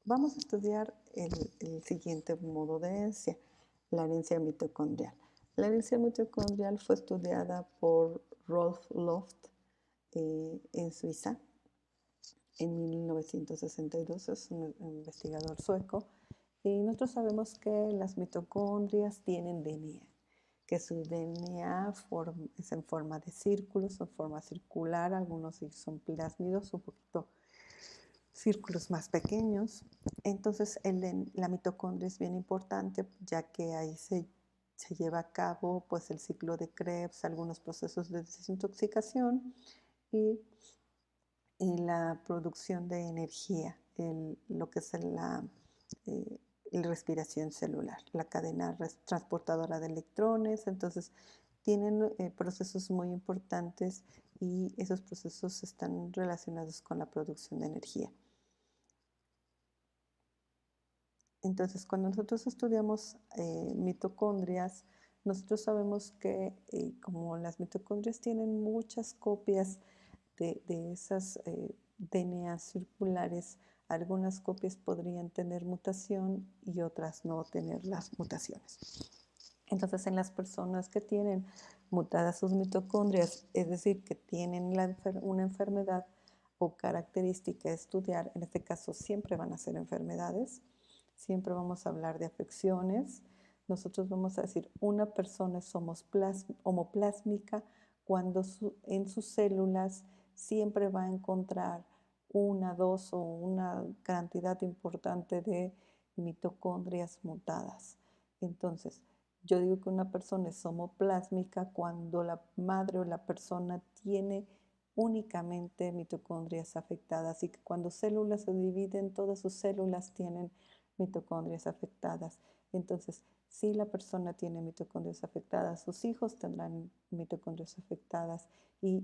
Vamos a estudiar el siguiente modo de herencia, la herencia mitocondrial. La herencia mitocondrial fue estudiada por Rolf Loft en Suiza en 1962, es un investigador sueco, y nosotros sabemos que las mitocondrias tienen DNA, que su DNA es en forma de círculos, en forma circular, algunos son plásmidos, un poquito círculos más pequeños. Entonces, la mitocondria es bien importante, ya que ahí se lleva a cabo pues, el ciclo de Krebs, algunos procesos de desintoxicación y, la producción de energía, lo que es la respiración celular, la cadena transportadora de electrones. Entonces, tienen procesos muy importantes y esos procesos están relacionados con la producción de energía. Entonces, cuando nosotros estudiamos mitocondrias, nosotros sabemos que como las mitocondrias tienen muchas copias de esas DNA circulares, algunas copias podrían tener mutación y otras no tener las mutaciones. Entonces, en las personas que tienen mutadas sus mitocondrias, es decir, que tienen una enfermedad o característica a estudiar, en este caso siempre van a ser enfermedades, siempre vamos a hablar de afecciones. Nosotros vamos a decir, una persona es homoplásmica cuando en sus células siempre va a encontrar una, dos o una cantidad importante de mitocondrias mutadas. Entonces, yo digo que una persona es homoplásmica cuando la madre o la persona tiene únicamente mitocondrias afectadas y que cuando células se dividen, todas sus células tienen mitocondrias afectadas. Entonces, si la persona tiene mitocondrias afectadas, sus hijos tendrán mitocondrias afectadas y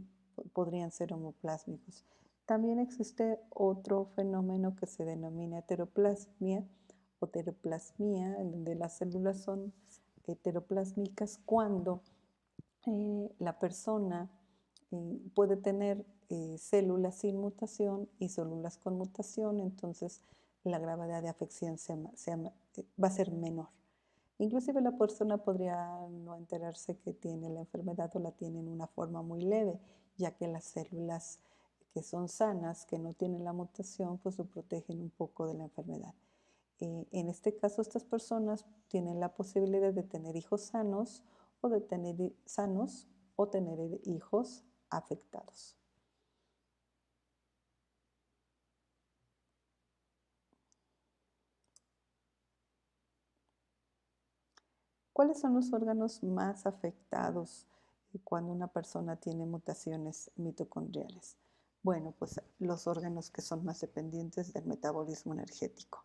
podrían ser homoplásmicos. También existe otro fenómeno que se denomina heteroplasmia o heteroplasmia, en donde las células son heteroplásmicas cuando la persona puede tener células sin mutación y células con mutación, entonces la gravedad de afección va a ser menor. Inclusive la persona podría no enterarse que tiene la enfermedad o la tiene en una forma muy leve, ya que las células que son sanas, que no tienen la mutación, pues lo protegen un poco de la enfermedad. En este caso, estas personas tienen la posibilidad de tener hijos sanos o de tener sanos o tener hijos afectados. ¿Cuáles son los órganos más afectados cuando una persona tiene mutaciones mitocondriales? Bueno, pues los órganos que son más dependientes del metabolismo energético.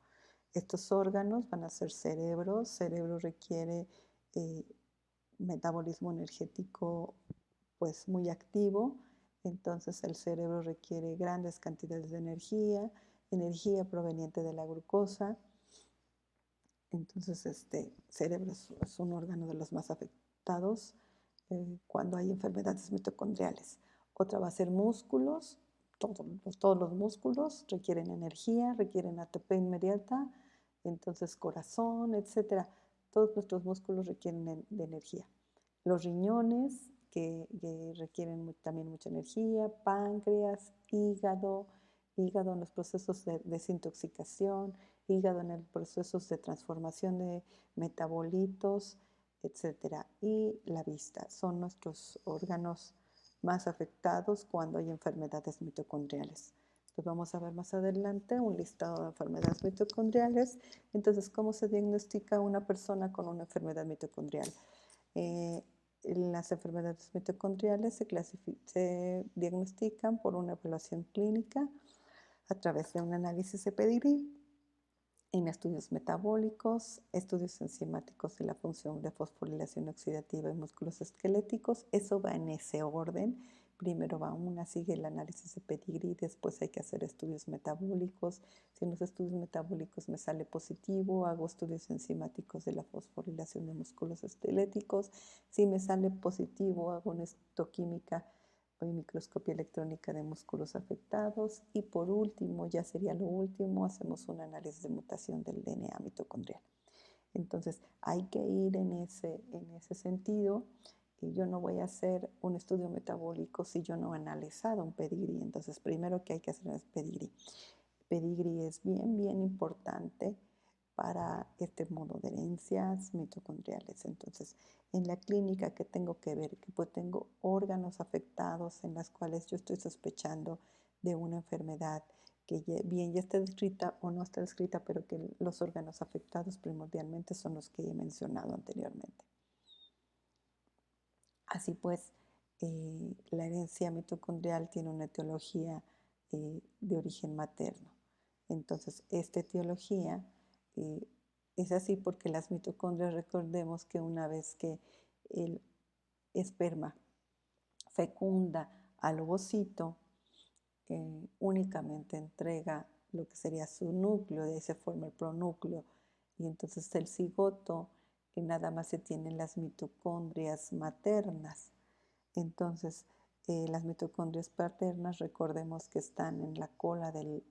Estos órganos van a ser cerebro. Cerebro requiere metabolismo energético pues muy activo, entonces el cerebro requiere grandes cantidades de energía, energía proveniente de la glucosa. Entonces este cerebro es un órgano de los más afectados cuando hay enfermedades mitocondriales. Otra va a ser músculos. Todos los músculos requieren energía, requieren ATP inmediata, entonces corazón, etcétera. Todos nuestros músculos requieren de energía. Los riñones, que requieren también mucha energía, páncreas, hígado en los procesos de desintoxicación, hígado en los procesos de transformación de metabolitos, etcétera. Y la vista son nuestros órganos más afectados cuando hay enfermedades mitocondriales. Entonces vamos a ver más adelante un listado de enfermedades mitocondriales. Entonces, ¿cómo se diagnostica una persona con una enfermedad mitocondrial? Las enfermedades mitocondriales se diagnostican por una evaluación clínica a través de un análisis de pedigrí, en estudios metabólicos, estudios enzimáticos de la función de fosforilación oxidativa en músculos esqueléticos. Eso va en ese orden. Primero va una, sigue el análisis de pedigrí, después hay que hacer estudios metabólicos. Si en los estudios metabólicos me sale positivo, hago estudios enzimáticos de la fosforilación de músculos esqueléticos. Si me sale positivo, hago una histoquímica Hoy microscopía electrónica de músculos afectados y por último, ya sería lo último, hacemos un análisis de mutación del DNA mitocondrial. Entonces hay que ir en ese sentido y yo no voy a hacer un estudio metabólico si yo no he analizado un pedigrí. Entonces primero que hay que hacer es pedigrí. Pedigrí es bien importante para este modo de herencias mitocondriales. Entonces, en la clínica, ¿qué tengo que ver? Que pues tengo órganos afectados en las cuales yo estoy sospechando de una enfermedad que bien ya está descrita o no está descrita, pero que los órganos afectados primordialmente son los que he mencionado anteriormente. Así pues, la herencia mitocondrial tiene una etiología de origen materno. Entonces, esta etiología eh, es así porque las mitocondrias, recordemos que una vez que el esperma fecunda al ovocito, únicamente entrega lo que sería su núcleo, de ahí se forma el pronúcleo, y entonces el cigoto nada más se tienen las mitocondrias maternas. Entonces, las mitocondrias paternas, recordemos que están en la cola de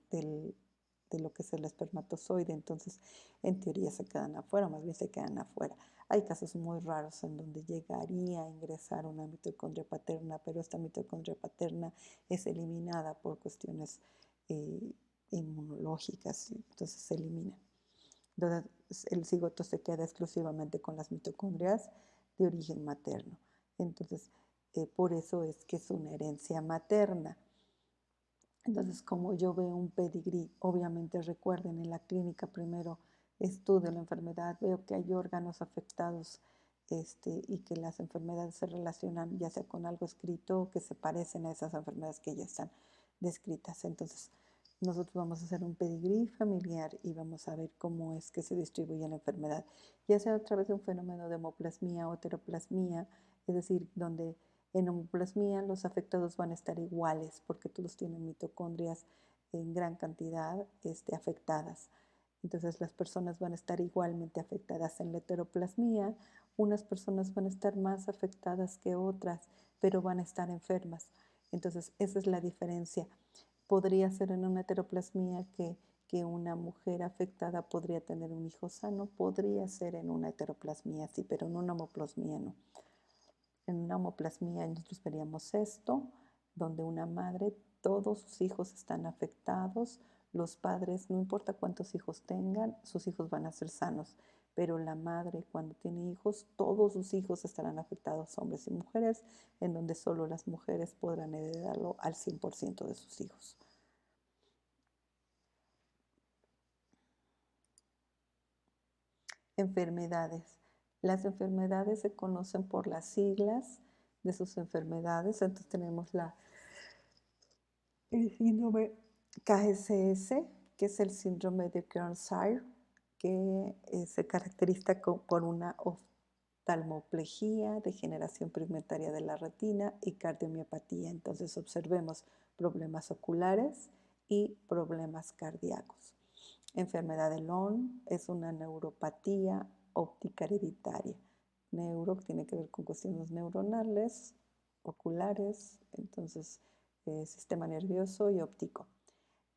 lo que es el espermatozoide, entonces en teoría se quedan afuera, más bien se quedan afuera. Hay casos muy raros en donde llegaría a ingresar una mitocondria paterna, pero esta mitocondria paterna es eliminada por cuestiones eh, inmunológicas, entonces se elimina. Entonces el cigoto se queda exclusivamente con las mitocondrias de origen materno. Entonces, por eso es que es una herencia materna. Entonces, como yo veo un pedigrí, obviamente recuerden, en la clínica primero estudio la enfermedad, veo que hay órganos afectados y que las enfermedades se relacionan ya sea con algo escrito o que se parecen a esas enfermedades que ya están descritas. Entonces, nosotros vamos a hacer un pedigrí familiar y vamos a ver cómo es que se distribuye la enfermedad, ya sea a través de un fenómeno de hemoplasmia o heteroplasmia, es decir, donde en homoplasmia los afectados van a estar iguales porque todos tienen mitocondrias en gran cantidad afectadas. Entonces las personas van a estar igualmente afectadas. En la heteroplasmia, unas personas van a estar más afectadas que otras, pero van a estar enfermas. Entonces esa es la diferencia. Podría ser en una heteroplasmia que una mujer afectada podría tener un hijo sano, podría ser en una heteroplasmia, sí, pero en una homoplasmia no. En una homoplasmia nosotros veríamos esto, donde una madre, todos sus hijos están afectados, los padres, no importa cuántos hijos tengan, sus hijos van a ser sanos, pero la madre cuando tiene hijos, todos sus hijos estarán afectados, hombres y mujeres, en donde solo las mujeres podrán heredarlo al 100% de sus hijos. Enfermedades. Las enfermedades se conocen por las siglas de sus enfermedades. Entonces tenemos el síndrome KSS, que es el síndrome de Kearns-Sayre, que se caracteriza por una oftalmoplejía, degeneración pigmentaria de la retina y cardiomiopatía. Entonces observemos problemas oculares y problemas cardíacos. Enfermedad de Lorne es una neuropatía óptica hereditaria. Neuro tiene que ver con cuestiones neuronales, oculares, entonces sistema nervioso y óptico.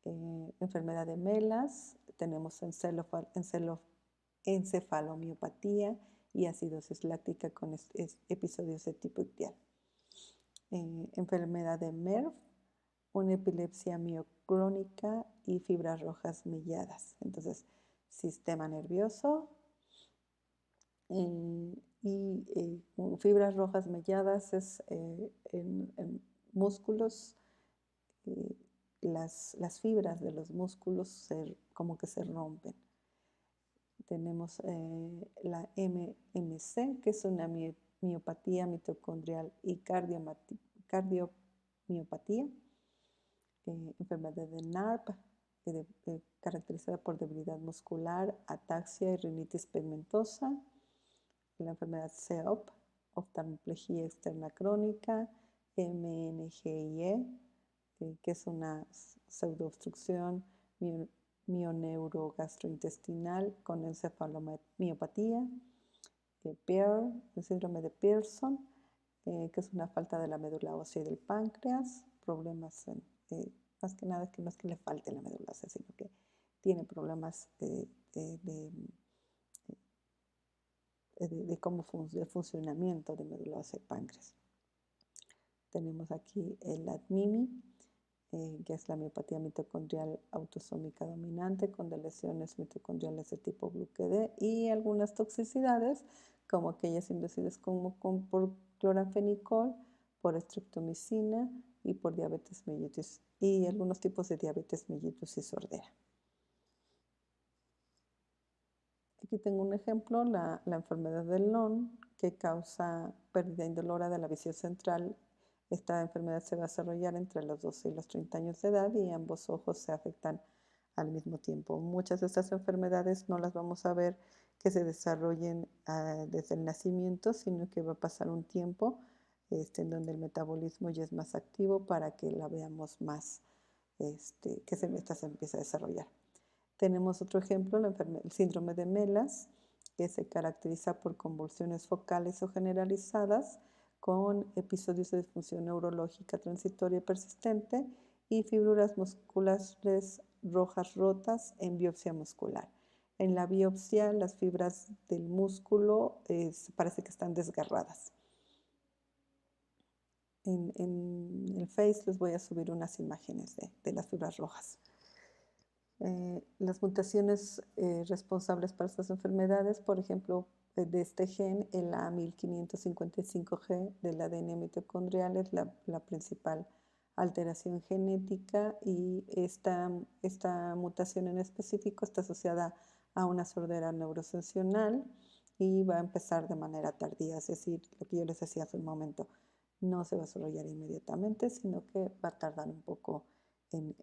Enfermedad de Melas, tenemos encefalomiopatía y acidosis láctica con episodios de tipo ictial. Enfermedad de MERV, una epilepsia miocrónica y fibras rojas melladas. Entonces, sistema nervioso y fibras rojas melladas es en músculos, las fibras de los músculos como que se rompen. Tenemos la MMC, que es una miopatía mitocondrial y cardiomiopatía. Enfermedad de NARP, caracterizada por debilidad muscular, ataxia y rinitis pigmentosa. La enfermedad CEOP, oftalmoplejía externa crónica, MNGIE, que es una pseudoobstrucción mioneurogastrointestinal con encefalomiopatía, PEAR, el síndrome de Pearson, que es una falta de la médula ósea y del páncreas, problemas, más que nada que no es que le falte la médula ósea, sino que tiene problemas de cómo de funcionamiento de médula ósea y páncreas. Tenemos aquí el ADMIMI, que es la miopatía mitocondrial autosómica dominante con lesiones mitocondriales de tipo BluQD y algunas toxicidades, como aquellas inducidas por cloranfenicol, por streptomicina y por diabetes mellitus y algunos tipos de diabetes mellitus y sordera. Aquí tengo un ejemplo, la enfermedad del Lone, que causa pérdida indolora de la visión central. Esta enfermedad se va a desarrollar entre los 12 y los 30 años de edad y ambos ojos se afectan al mismo tiempo. Muchas de estas enfermedades no las vamos a ver que se desarrollen desde el nacimiento, sino que va a pasar un tiempo en donde el metabolismo ya es más activo para que la veamos más, que esta se empiece a desarrollar. Tenemos otro ejemplo, el síndrome de Melas, que se caracteriza por convulsiones focales o generalizadas, con episodios de disfunción neurológica transitoria y persistente y fibras musculares rojas rotas en biopsia muscular. En la biopsia, las fibras del músculo parece que están desgarradas. En el Face les voy a subir unas imágenes de las fibras rojas. Las mutaciones responsables para estas enfermedades, por ejemplo, de este gen, el A1555G del ADN mitocondrial es la principal alteración genética y esta mutación en específico está asociada a una sordera neurosensional y va a empezar de manera tardía, es decir, lo que yo les decía hace un momento, no se va a desarrollar inmediatamente, sino que va a tardar un poco en